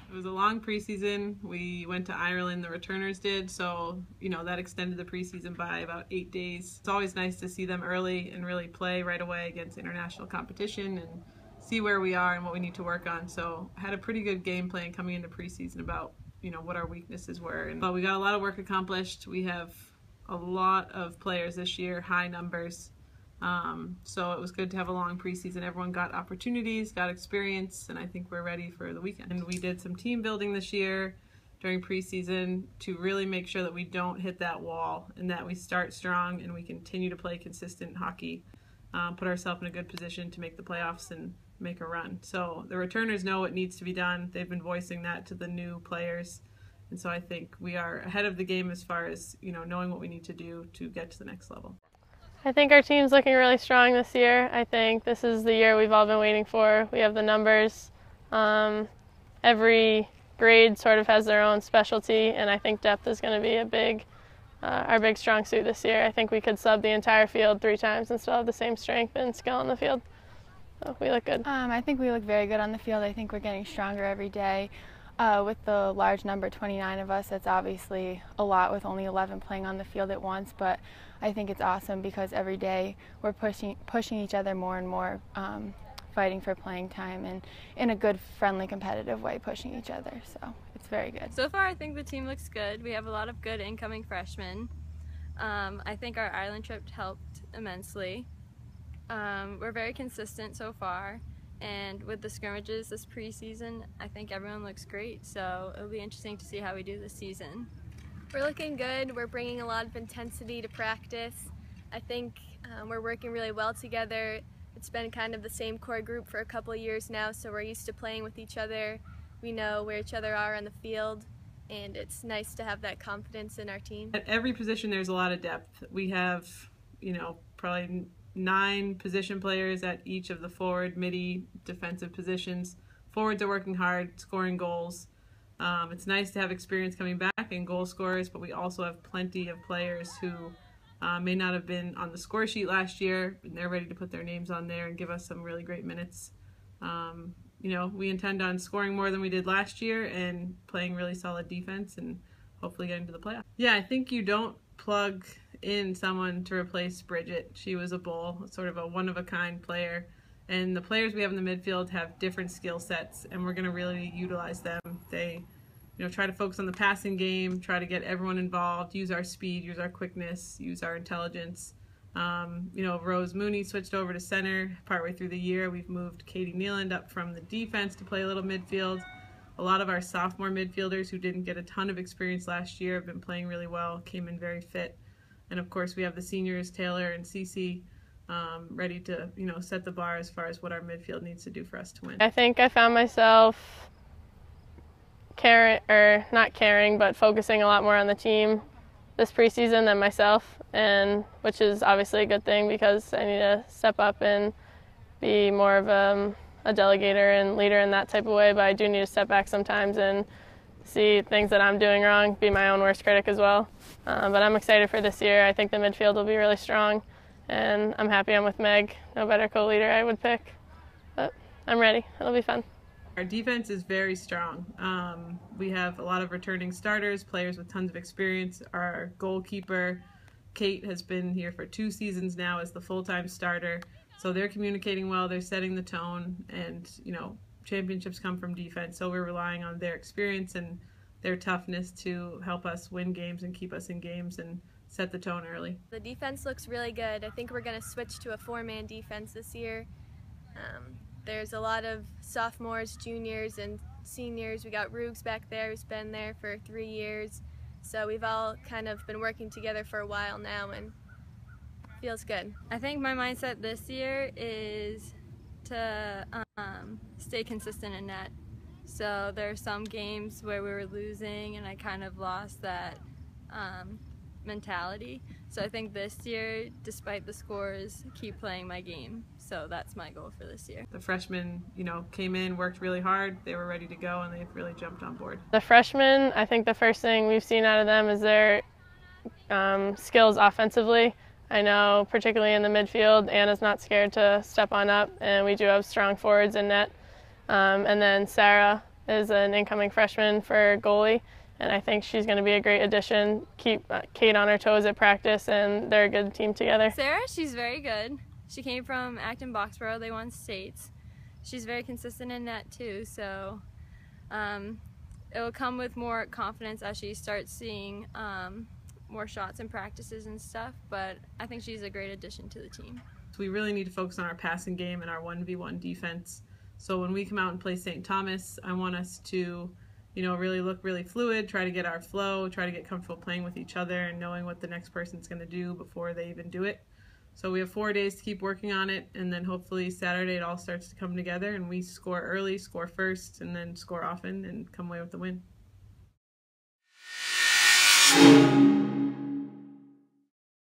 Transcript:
It was a long preseason. We went to Ireland, the returners did, so that extended the preseason by about 8 days. It's always nice to see them early and really play right away against international competition and see where we are and what we need to work on. So I had a pretty good game plan coming into preseason about what our weaknesses were. But we got a lot of work accomplished. We have a lot of players this year, high numbers. So it was good to have a long preseason. Everyone got opportunities, got experience, and I think we're ready for the weekend. And we did some team building this year during preseason to really make sure that we don't hit that wall and that we start strong and we continue to play consistent hockey, put ourselves in a good position to make the playoffs and make a run. So the returners know what needs to be done. They've been voicing that to the new players. And so I think we are ahead of the game as far as, knowing what we need to do to get to the next level. I think our team's looking really strong this year. I think this is the year we've all been waiting for. We have the numbers. Every grade sort of has their own specialty, and I think depth is going to be our big strong suit this year. I think we could sub the entire field 3 times and still have the same strength and skill on the field. So we look good. I think we look very good on the field. I think we're getting stronger every day. With the large number, 29 of us, that's obviously a lot with only 11 playing on the field at once, but I think it's awesome because every day we're pushing each other more and more, fighting for playing time and in a good, friendly, competitive way, pushing each other. So it's very good. So far, I think the team looks good. We have a lot of good incoming freshmen. I think our Ireland trip helped immensely. We're very consistent so far. And with the scrimmages this preseason, I think everyone looks great, so it'll be interesting to see how we do this season. We're looking good. We're bringing a lot of intensity to practice. I think we're working really well together. It's been kind of the same core group for a couple of years now, so we're used to playing with each other. We know where each other are on the field, and it's nice to have that confidence in our team. At every position, there's a lot of depth. We have, probably 9 position players at each of the forward, midi, defensive positions. Forwards are working hard, scoring goals. It's nice to have experience coming back and goal scorers, but we also have plenty of players who may not have been on the score sheet last year, and they're ready to put their names on there and give us some really great minutes. We intend on scoring more than we did last year and playing really solid defense and hopefully getting to the playoffs. Yeah, I think you don't plug in someone to replace Bridget. She was a bull, sort of a one-of-a-kind player. And the players we have in the midfield have different skill sets, and we're going to really utilize them. They, try to focus on the passing game, try to get everyone involved, use our speed, use our quickness, use our intelligence. Rose Mooney switched over to center partway through the year. We've moved Katie Nealand up from the defense to play a little midfield. A lot of our sophomore midfielders who didn't get a ton of experience last year have been playing really well, came in very fit. And of course we have the seniors, Taylor and Cece, ready to set the bar as far as what our midfield needs to do for us to win. I think I found myself not caring, but focusing a lot more on the team this preseason than myself, and which is obviously a good thing because I need to step up and be more of a delegator and leader in that type of way, but I do need to step back sometimes and see things that I'm doing wrong, be my own worst critic as well. But I'm excited for this year. I think the midfield will be really strong, and I'm happy I'm with Meg. No better co-leader I would pick, but I'm ready. It'll be fun. Our defense is very strong. We have a lot of returning starters, players with tons of experience. Our goalkeeper, Kate, has been here for 2 seasons now as the full-time starter. So they're communicating well, they're setting the tone, and championships come from defense, so we're relying on their experience and their toughness to help us win games and keep us in games and set the tone early. The defense looks really good. I think we're going to switch to a 4-man defense this year. There's a lot of sophomores, juniors, and seniors. We got Roogs back there who's been there for 3 years. So we've all kind of been working together for a while now, and feels good. I think my mindset this year is to stay consistent in net. So there are some games where we were losing and I kind of lost that mentality. So I think this year, despite the scores, keep playing my game. So that's my goal for this year. The freshmen, came in, worked really hard, they were ready to go, and they've really jumped on board. The freshmen, I think the first thing we've seen out of them is their skills offensively. I know particularly in the midfield, Anna's not scared to step on up, and we do have strong forwards in net. And then Sarah is an incoming freshman for goalie, and I think she's going to be a great addition, keep Kate on her toes at practice, and they're a good team together. Sarah, she's very good. She came from Acton-Boxborough. They won states. She's very consistent in net too, so it will come with more confidence as she starts seeing more shots and practices and stuff, but I think she's a great addition to the team. We really need to focus on our passing game and our 1v1 defense. So when we come out and play St. Thomas, I want us to, really look really fluid, try to get our flow, try to get comfortable playing with each other and knowing what the next person's going to do before they even do it. So we have 4 days to keep working on it, and then hopefully Saturday it all starts to come together and we score early, score first, and then score often and come away with the win.